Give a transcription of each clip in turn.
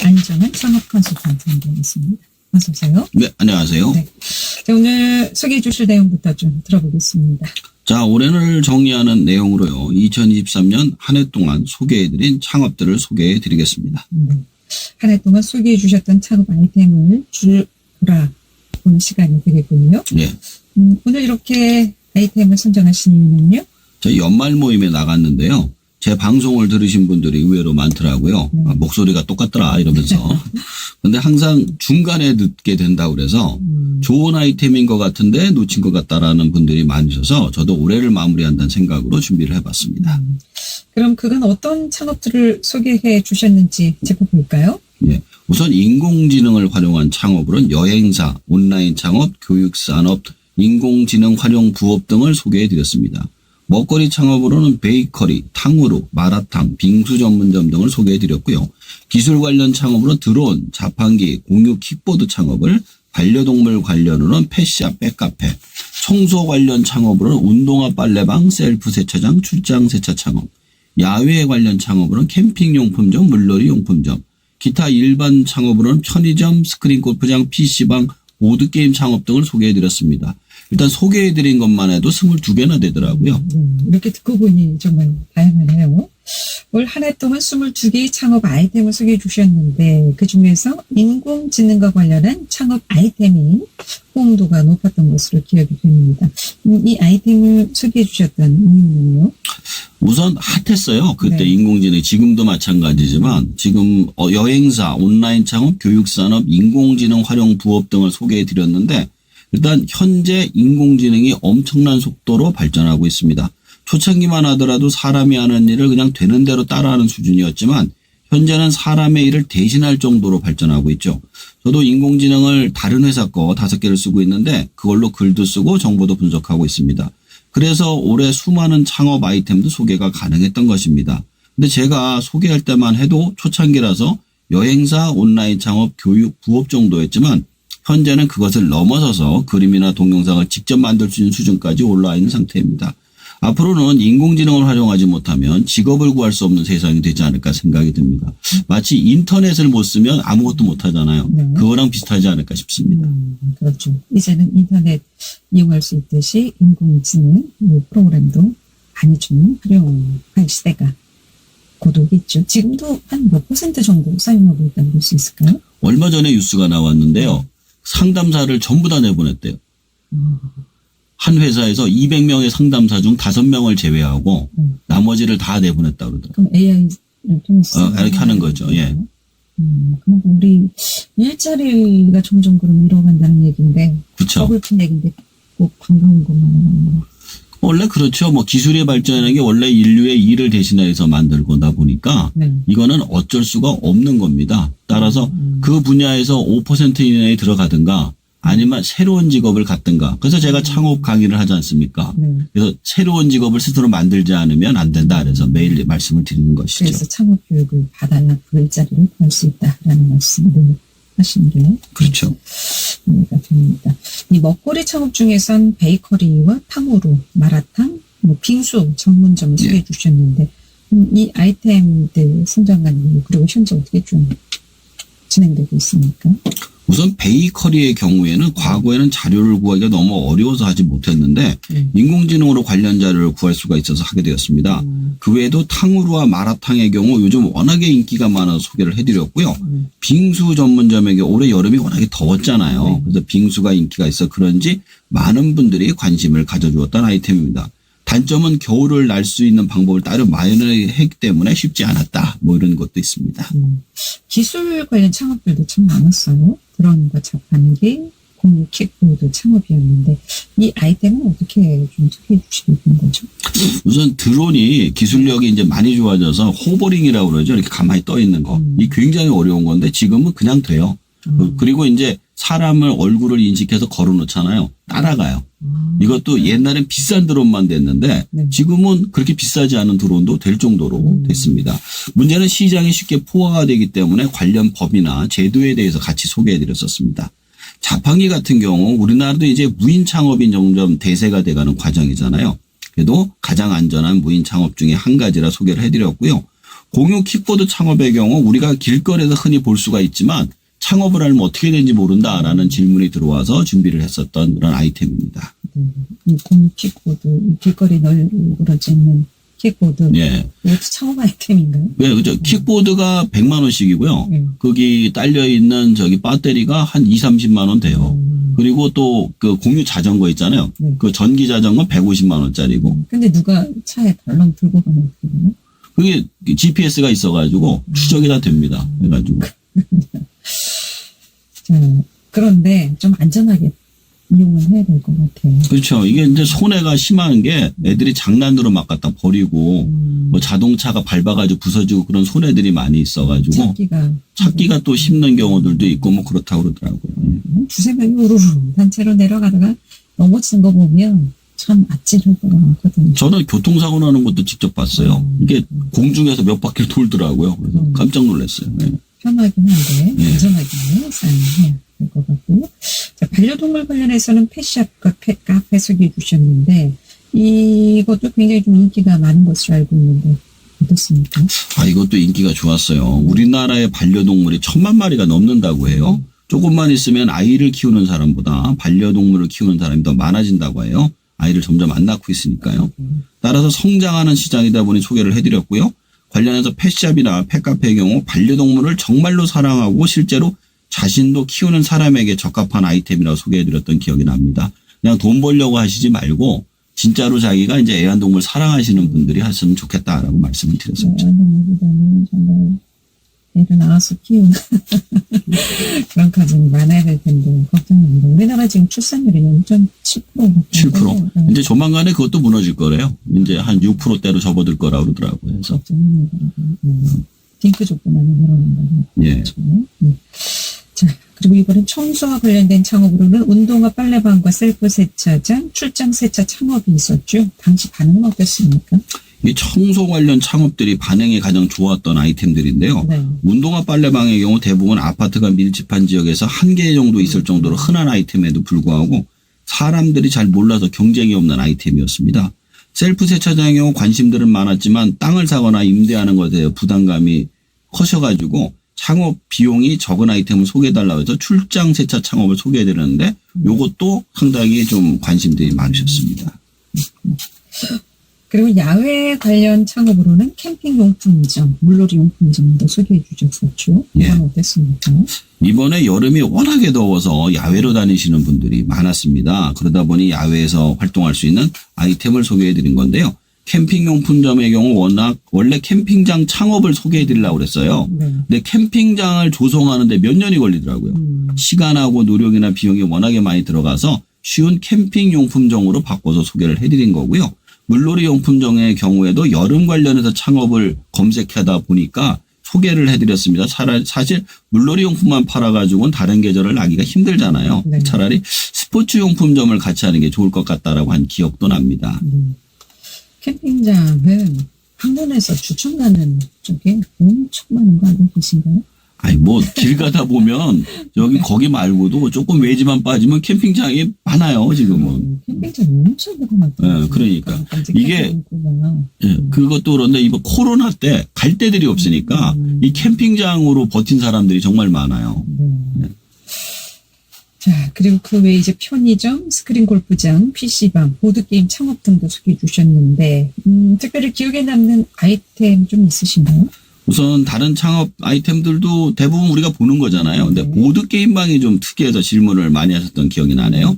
안전한 창업 컨설턴트 함께하겠습니다. 어서 오세요. 네, 안녕하세요. 네. 자, 오늘 소개해 주실 내용부터 좀 들어보겠습니다. 자, 올해를 정리하는 내용으로요. 2023년 한 해 동안 소개해드린 창업들을 소개해드리겠습니다. 한 해 동안 소개해 주셨던 창업 아이템을 줄 돌아보는 시간이 되겠군요. 네. 오늘 이렇게 아이템을 선정하신 이유는요? 저희 연말 모임에 나갔는데요. 제 방송을 들으신 분들이 의외로 많더라고요. 아, 목소리가 똑같더라 이러면서. 근데 항상 중간에 듣게 된다고 그래서 좋은 아이템인 것 같은데 놓친 것 같다라는 분들이 많으셔서 저도 올해를 마무리한다는 생각으로 준비를 해봤습니다. 그럼 그간 어떤 창업들을 소개해 주셨는지 짚어볼까요? 예. 우선 인공지능을 활용한 창업으로는 여행사, 온라인 창업, 교육산업, 인공지능 활용 부업 등을 소개해드렸습니다. 먹거리 창업으로는 베이커리, 탕후루, 마라탕, 빙수 전문점 등을 소개해드렸고요. 기술 관련 창업으로 드론, 자판기, 공유 킥보드 창업을, 반려동물 관련으로는 펫샵, 펫카페, 청소 관련 창업으로는 운동화 빨래방, 셀프 세차장, 출장 세차 창업, 야외 관련 창업으로는 캠핑용품점, 물놀이 용품점, 기타 일반 창업으로는 편의점, 스크린 골프장, PC방, 보드게임 창업 등을 소개해드렸습니다. 일단 소개해드린 것만 해도 22개나 되더라고요. 이렇게 듣고 보니 정말 다양하네요. 올 한 해 동안 22개의 창업 아이템을 소개해 주셨는데 그중에서 인공지능과 관련한 창업 아이템이 호응도가 높았던 것으로 기억이 됩니다. 이 아이템을 소개해 주셨던 이유는요? 우선 핫했어요. 그때 네. 인공지능 지금도 마찬가지지만 지금 여행사, 온라인 창업, 교육산업, 인공지능 활용 부업 등을 소개해드렸는데 일단 현재 인공지능이 엄청난 속도로 발전하고 있습니다. 초창기만 하더라도 사람이 하는 일을 그냥 되는 대로 따라하는 수준이었지만 현재는 사람의 일을 대신할 정도로 발전하고 있죠. 저도 인공지능을 다른 회사 거 5개를 쓰고 있는데 그걸로 글도 쓰고 정보도 분석하고 있습니다. 그래서 올해 수많은 창업 아이템도 소개가 가능했던 것입니다. 근데 제가 소개할 때만 해도 초창기라서 여행사, 온라인 창업, 교육, 부업 정도였지만 현재는 그것을 넘어서서 그림이나 동영상을 직접 만들 수 있는 수준까지 올라와 있는 상태입니다. 앞으로는 인공지능을 활용하지 못하면 직업을 구할 수 없는 세상이 되지 않을까 생각이 듭니다. 마치 인터넷을 못 쓰면 아무것도 못 하잖아요. 그거랑 비슷하지 않을까 싶습니다. 그렇죠. 이제는 인터넷 이용할 수 있듯이 인공지능 프로그램도 많이 좀 활용할 시대가 곧 오겠죠. 지금도 한 몇 % 정도 사용하고 있다고 볼 수 있을까요? 얼마 전에 뉴스가 나왔는데요. 상담사를 전부 다 내보냈대요. 한 회사에서 200명의 상담사 중 5명을 제외하고 나머지를 다 내보냈다고 그러더라고요. 그럼 AI를 통해서 이렇게 하는 거죠. 예. 그럼 우리 일자리가 점점 그럼 잃어간다는 얘기인데 그렇죠. 서글픈 얘기인데 꼭 반가운 것만 원래 그렇죠. 뭐 기술의 발전이라는 게 원래 인류의 일을 대신해서 만들고다 보니까 이거는 어쩔 수가 없는 겁니다. 따라서 그 분야에서 5% 이내에 들어가든가 아니면 새로운 직업을 갖든가. 그래서 제가 창업 강의를 하지 않습니까? 그래서 새로운 직업을 스스로 만들지 않으면 안 된다. 그래서 매일 말씀을 드리는 것이죠. 그래서 창업 교육을 받아야 그 일자리를 구할 수 있다라는 말씀을 하시는 게 그렇죠. 이해가 됩니다. 이 먹거리 창업 중에선 베이커리와 탕후루, 마라탕, 빙수 전문점을 소개해 주셨는데 이 아이템들 선정한 이유 그리고 현재 어떻게 좀 진행되고 있습니까? 우선 베이커리의 경우에는 과거에는 자료를 구하기가 너무 어려워서 하지 못했는데 인공지능으로 관련 자료를 구할 수가 있어서 하게 되었습니다. 그 외에도 탕후루와 마라탕의 경우 요즘 워낙에 인기가 많아서 소개를 해드렸고요. 빙수 전문점의 경우 올해 여름이 워낙에 더웠잖아요. 그래서 빙수가 인기가 있어 그런지 많은 분들이 관심을 가져주었던 아이템입니다. 단점은 겨울을 날 수 있는 방법을 따로 마련했기 때문에 쉽지 않았다. 뭐 이런 것도 있습니다. 기술 관련 창업들도 참 많았어요. 드론과 자판기, 공유 킥보드 창업이었는데 이 아이템은 어떻게 좀 소개해 주시게 된 거죠? 우선 드론이 기술력이 이제 많이 좋아져서 호버링이라고 그러죠. 이렇게 가만히 떠 있는 거. 이 굉장히 어려운 건데 지금은 그냥 돼요. 그리고 이제 사람을 얼굴을 인식해서 걸어 놓잖아요. 따라가요. 이것도 옛날엔 비싼 드론만 됐는데 지금은 그렇게 비싸지 않은 드론도 될 정도로 됐습니다. 문제는 시장이 쉽게 포화가 되기 때문에 관련 법이나 제도에 대해서 같이 소개해 드렸었습니다. 자판기 같은 경우 우리나라도 이제 무인 창업이 점점 대세가 돼가는 과정이잖아요. 그래도 가장 안전한 무인 창업 중에 한 가지라 소개를 해드렸고요. 공유 킥보드 창업의 경우 우리가 길거리에서 흔히 볼 수가 있지만 창업을 하면 어떻게 되는지 모른다라는 질문이 들어와서 준비를 했었던 그런 아이템입니다. 이 공유 킥보드, 이 길거리 널브러져 있는 킥보드. 예. 이것도 창업 아이템인가요? 네, 그죠. 킥보드가 100만 원씩이고요. 거기 딸려 있는 저기 배터리가 한 2, 30만 원 돼요. 그리고 또 그 공유 자전거 있잖아요. 네. 그 전기 자전거 150만 원짜리고. 근데 누가 차에 덜렁 들고 가면 어떻게 되나? 그게 GPS가 있어가지고 추적이 다 됩니다. 해가지고. 자, 그런데 좀 안전하게 이용을 해야 될 것 같아요. 그렇죠. 이게 이제 손해가 심한 게 애들이 장난으로 막 갖다 버리고 뭐 자동차가 밟아가지고 부서지고 그런 손해들이 많이 있어가지고 찾기가 또 힘든 경우들도 있고 뭐 그렇다고 그러더라고요. 두세 명이 우르르 단체로 내려가다가 넘어지는 거 보면 참 아찔할 때가 많거든요. 저는 교통사고 나는 것도 직접 봤어요. 이게 공중에서 몇 바퀴를 돌더라고요. 그래서 깜짝 놀랐어요. 네. 편하긴 한데 안전하게 사용해야 될 것 같고요. 자, 반려동물 관련해서는 펫샵과 펫카페 소개해 주셨는데 이것도 굉장히 좀 인기가 많은 것으로 알고 있는데 어떻습니까? 아, 이것도 인기가 좋았어요. 우리나라의 반려동물이 1000만 마리가 넘는다고 해요. 조금만 있으면 아이를 키우는 사람보다 반려동물을 키우는 사람이 더 많아진다고 해요. 아이를 점점 안 낳고 있으니까요. 따라서 성장하는 시장이다 보니 소개를 해드렸고요. 관련해서 펫샵이나 펫카페의 경우 반려동물을 정말로 사랑하고 실제로 자신도 키우는 사람에게 적합한 아이템이라고 소개해드렸던 기억이 납니다. 그냥 돈 벌려고 하시지 말고 진짜로 자기가 이제 애완동물 사랑하시는 분들이 하시면 좋겠다라고 말씀을 드렸었죠. 애완동물보다는 정말 애를 낳아서 키우는 그런 가정이 많아야 될 텐데 걱정입니다. 우리나라 지금 출산율이 0.7%. 7%. 이제 조만간에 그것도 무너질 거래요. 이제 한 6%대로 접어들 거라고 그러더라고요. 그래서 걱정입니다. 딩크족도 많이 늘어난다고. 예. 그렇죠. 자, 그리고 이번엔 청소와 관련된 창업으로는 운동화 빨래방과 셀프 세차장, 출장 세차 창업이 있었죠. 당시 반응은 어땠습니까? 이 청소 관련 창업들이 반응이 가장 좋았던 아이템들인데요. 네. 운동화 빨래방의 경우 대부분 아파트가 밀집한 지역에서 한 개 정도 있을 정도로 흔한 아이템에도 불구하고 사람들이 잘 몰라서 경쟁이 없는 아이템이었습니다. 셀프 세차장의 경우 관심들은 많았지만 땅을 사거나 임대하는 것에 대해 부담감이 커셔가지고 창업 비용이 적은 아이템을 소개해달라고 해서 출장 세차 창업을 소개해드렸는데 이것도 상당히 좀 관심들이 많으셨습니다. 그리고 야외 관련 창업으로는 캠핑용품점, 물놀이 용품점도 소개해 주셨었죠. 이건 예. 어땠습니까? 이번에 여름이 워낙에 더워서 야외로 다니시는 분들이 많았습니다. 그러다 보니 야외에서 활동할 수 있는 아이템을 소개해드린 건데요. 캠핑용품점의 경우 원래 캠핑장 창업을 소개해드리려고 그랬어요. 네. 근데 캠핑장을 조성하는데 몇 년이 걸리더라고요. 시간하고 노력이나 비용이 워낙에 많이 들어가서 쉬운 캠핑용품점으로 바꿔서 소개를 해드린 거고요. 물놀이 용품점의 경우에도 여름 관련해서 창업을 검색하다 보니까 소개를 해드렸습니다. 사실 물놀이 용품만 팔아가지고는 다른 계절을 나기가 힘들잖아요. 네. 차라리 스포츠 용품점을 같이 하는 게 좋을 것 같다라고 한 기억도 납니다. 캠핑장은 한문에서 주천 가는 쪽에 엄청 많은 거 알고 계신가요? 아니 뭐 길 가다 보면 거기 말고도 조금 외지만 빠지면 캠핑장이 많아요 지금은. 캠핑장이 엄청 늘어났더라고요. 네, 그러니까 이게 그것도 그런데 이번 코로나 때 갈 데들이 없으니까 이 캠핑장으로 버틴 사람들이 정말 많아요. 네. 자, 그리고 그 외에 이제 편의점, 스크린 골프장, PC방, 보드게임 창업 등도 소개해 주셨는데, 특별히 기억에 남는 아이템 좀 있으신가요? 우선 다른 창업 아이템들도 대부분 우리가 보는 거잖아요. 근데 네. 보드게임방이 좀 특이해서 질문을 많이 하셨던 기억이 나네요.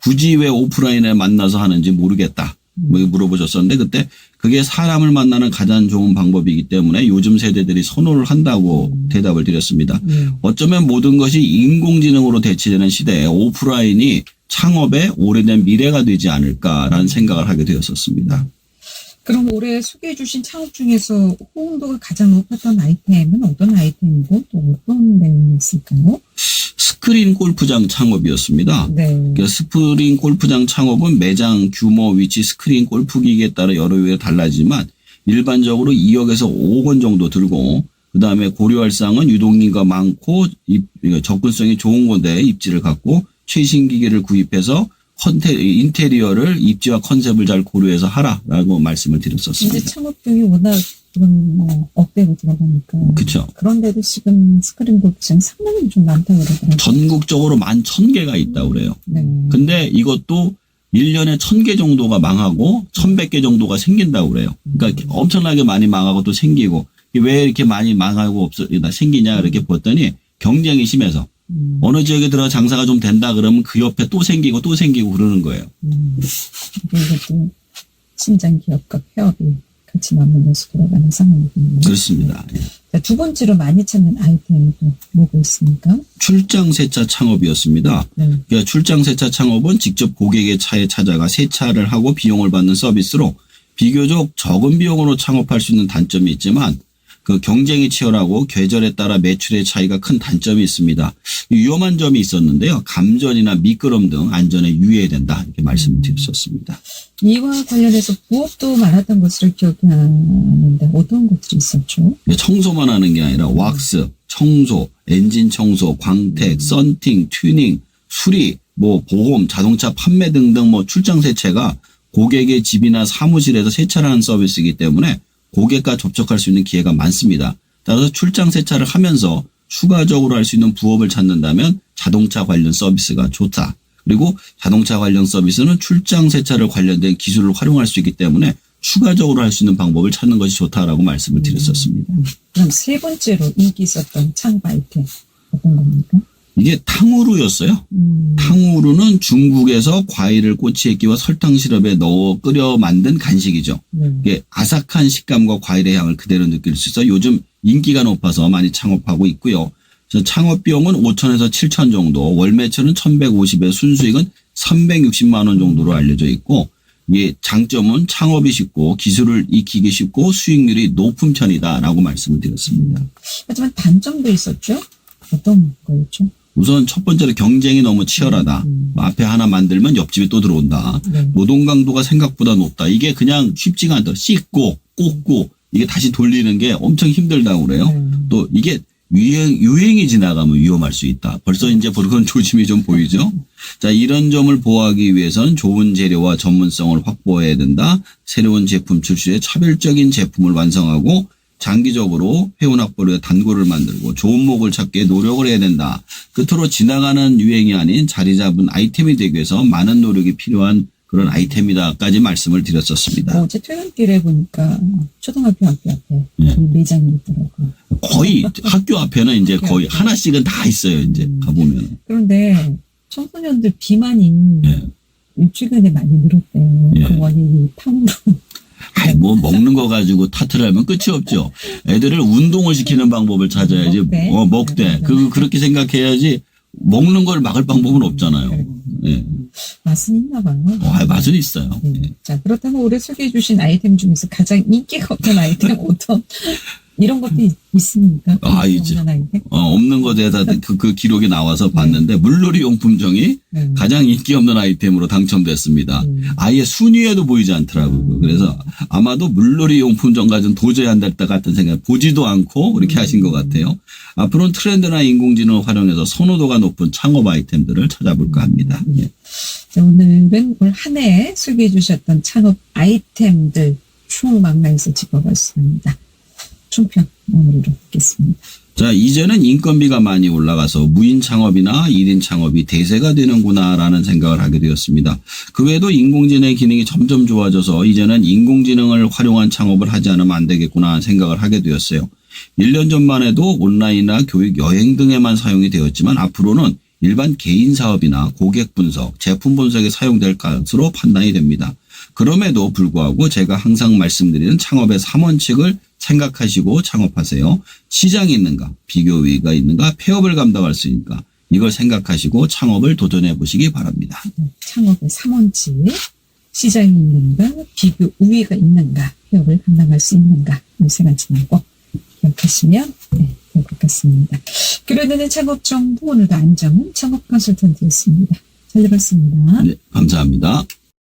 굳이 왜 오프라인에 만나서 하는지 모르겠다. 뭐 물어보셨었는데 그때 그게 사람을 만나는 가장 좋은 방법이기 때문에 요즘 세대들이 선호를 한다고 대답을 드렸습니다. 어쩌면 모든 것이 인공지능으로 대체되는 시대에 오프라인이 창업의 오래된 미래가 되지 않을까라는 생각을 하게 되었었습니다. 그럼 올해 소개해 주신 창업 중에서 호응도가 가장 높았던 아이템은 어떤 아이템이고 또 어떤 내용이었을까요? 스크린 골프장 창업이었습니다. 네. 그러니까 스크린 골프장 창업은 매장 규모, 위치, 스크린 골프 기기에 따라 여러 요소가 달라지지만 일반적으로 2억에서 5억 원 정도 들고 그다음에 고려할 사항은 유동인구가 많고 접근성이 좋은 곳에 입지를 갖고 최신 기기를 구입해서 인테리어를 입지와 컨셉을 잘 고려해서 하라라고 말씀을 드렸었습니다. 이제 창업 비용이 워낙 지금 뭐 억대로 들어가니까. 그쵸. 그런데도 지금 스크린 골프장 상당히 좀 많다고 그러더라고요. 전국적으로 11,000개가 있다고 그래요. 네. 근데 이것도 1년에 1,000개 정도가 망하고 1,100개 정도가 생긴다고 그래요. 그러니까 엄청나게 많이 망하고 또 생기고 왜 이렇게 많이 망하고 생기냐 이렇게 봤더니 경쟁이 심해서 어느 지역에 들어 장사가 좀 된다 그러면 그 옆에 또 생기고 그러는 거예요. 이것도 신장 기업과 폐업이 같이 맞물려서 돌아가는 상황이군요. 그렇습니다. 예. 자, 두 번째로 많이 찾는 아이템이 또 뭐가 있습니까? 출장 세차 창업이었습니다. 네. 그러니까 출장 세차 창업은 직접 고객의 차에 찾아가 세차를 하고 비용을 받는 서비스로 비교적 적은 비용으로 창업할 수 있는 단점이 있지만 그 경쟁이 치열하고 계절에 따라 매출의 차이가 큰 단점이 있습니다. 위험한 점이 있었는데요. 감전이나 미끄럼 등 안전에 유의해야 된다 이렇게 말씀을 드렸었습니다. 이와 관련해서 부업도 많았던 것으로 기억이 나는데 어떤 것들이 있었죠? 청소만 하는 게 아니라 왁스, 청소, 엔진 청소, 광택, 썬팅, 튜닝, 수리, 뭐 보험, 자동차 판매 등등 뭐 출장 세차가 고객의 집이나 사무실에서 세차를 하는 서비스이기 때문에 고객과 접촉할 수 있는 기회가 많습니다. 따라서 출장 세차를 하면서 추가적으로 할 수 있는 부업을 찾는다면 자동차 관련 서비스가 좋다. 그리고 자동차 관련 서비스는 출장 세차를 관련된 기술을 활용할 수 있기 때문에 추가적으로 할 수 있는 방법을 찾는 것이 좋다라고 말씀을 드렸었습니다. 그럼 세 번째로 인기 있었던 창업 아이템 어떤 겁니까? 이게 탕후루였어요. 탕후루는 중국에서 과일을 꼬치에 끼워 설탕 시럽에 넣어 끓여 만든 간식이죠. 이게 아삭한 식감과 과일의 향을 그대로 느낄 수 있어 요즘 인기가 높아서 많이 창업하고 있고요. 창업 비용은 5천에서 7천 정도, 월 매출은 1,150에 순수익은 360만 원 정도로 알려져 있고 이게 장점은 창업이 쉽고 기술을 익히기 쉽고 수익률이 높은 편이다라고 말씀을 드렸습니다. 하지만 단점도 있었죠? 어떤 거였죠? 우선 첫 번째로 경쟁이 너무 치열하다. 앞에 하나 만들면 옆집이 또 들어온다. 노동 강도가 생각보다 높다. 이게 그냥 쉽지가 않다. 씻고 꽂고 이게 다시 돌리는 게 엄청 힘들다고 그래요. 또 이게 유행이 지나가면 위험할 수 있다. 벌써 이제 그런 조짐이 좀 보이죠. 자, 이런 점을 보호하기 위해서는 좋은 재료와 전문성을 확보해야 된다. 새로운 제품 출시에 차별적인 제품을 완성하고 장기적으로 회원 확보를 단골을 만들고 좋은 목을 찾게 노력을 해야 된다. 끝으로 지나가는 유행이 아닌 자리 잡은 아이템이 되기 위해서 많은 노력이 필요한 그런 아이템이다까지 말씀을 드렸었습니다. 어제 퇴근길에 보니까 초등학교 학교 앞에 이 매장이 있더라고요. 거의 학교 앞에는 이제 거의 하나씩은 다 있어요. 이제 가보면. 그런데 청소년들 비만이 최근에 많이 늘었대요. 예. 그 원인이 탕후루. 아이, 뭐 먹는 거 가지고 탓을 하면 끝이 없죠. 애들을 운동을 시키는 방법을 찾아야지. 먹되. 그렇게 생각해야지 먹는 걸 막을 방법은 없잖아요. 예. 맛은 있나 봐요. 맛은 있어요. 자, 그렇다면 올해 소개해 주신 아이템 중에서 가장 인기가 없는 아이템 어떤 이런 것도 있습니까? 있죠. 없는 아이템? 없는 것에 다 그 기록이 나와서 봤는데 물놀이 용품종이 가장 인기 없는 아이템으로 당첨됐습니다. 아예 순위에도 보이지 않더라고요. 그래서 아마도 물놀이 용품종 가지고는 도저히 안 될 것 같은 생각 보지도 않고 그렇게 하신 것 같아요. 앞으로는 트렌드나 인공지능을 활용해서 선호도가 높은 창업 아이템들을 찾아볼까 합니다. 예. 자, 오늘은 올 한 해 소개해 주셨던 창업 아이템들 총망라해서 짚어봤습니다. 총평 오늘로 듣겠습니다. 자, 이제는 인건비가 많이 올라가서 무인 창업이나 1인 창업이 대세가 되는구나라는 생각을 하게 되었습니다. 그 외에도 인공지능의 기능이 점점 좋아져서 이제는 인공지능을 활용한 창업을 하지 않으면 안 되겠구나 생각을 하게 되었어요. 1년 전만 해도 온라인이나 교육, 여행 등에만 사용이 되었지만 앞으로는 일반 개인 사업이나 고객 분석, 제품 분석에 사용될 것으로 판단이 됩니다. 그럼에도 불구하고 제가 항상 말씀드리는 창업의 3원칙을 생각하시고 창업하세요. 시장이 있는가, 비교 우위가 있는가, 폐업을 감당할 수 있는가 이걸 생각하시고 창업을 도전해 보시기 바랍니다. 창업의 3원칙, 시장이 있는가, 비교 우위가 있는가, 폐업을 감당할 수 있는가 이 세 가지만 꼭 기억하시면 될 것 같습니다. 교류되는 창업 정보 오늘도 안정은 창업 컨설턴트였습니다. 잘 들었습니다. 네, 감사합니다.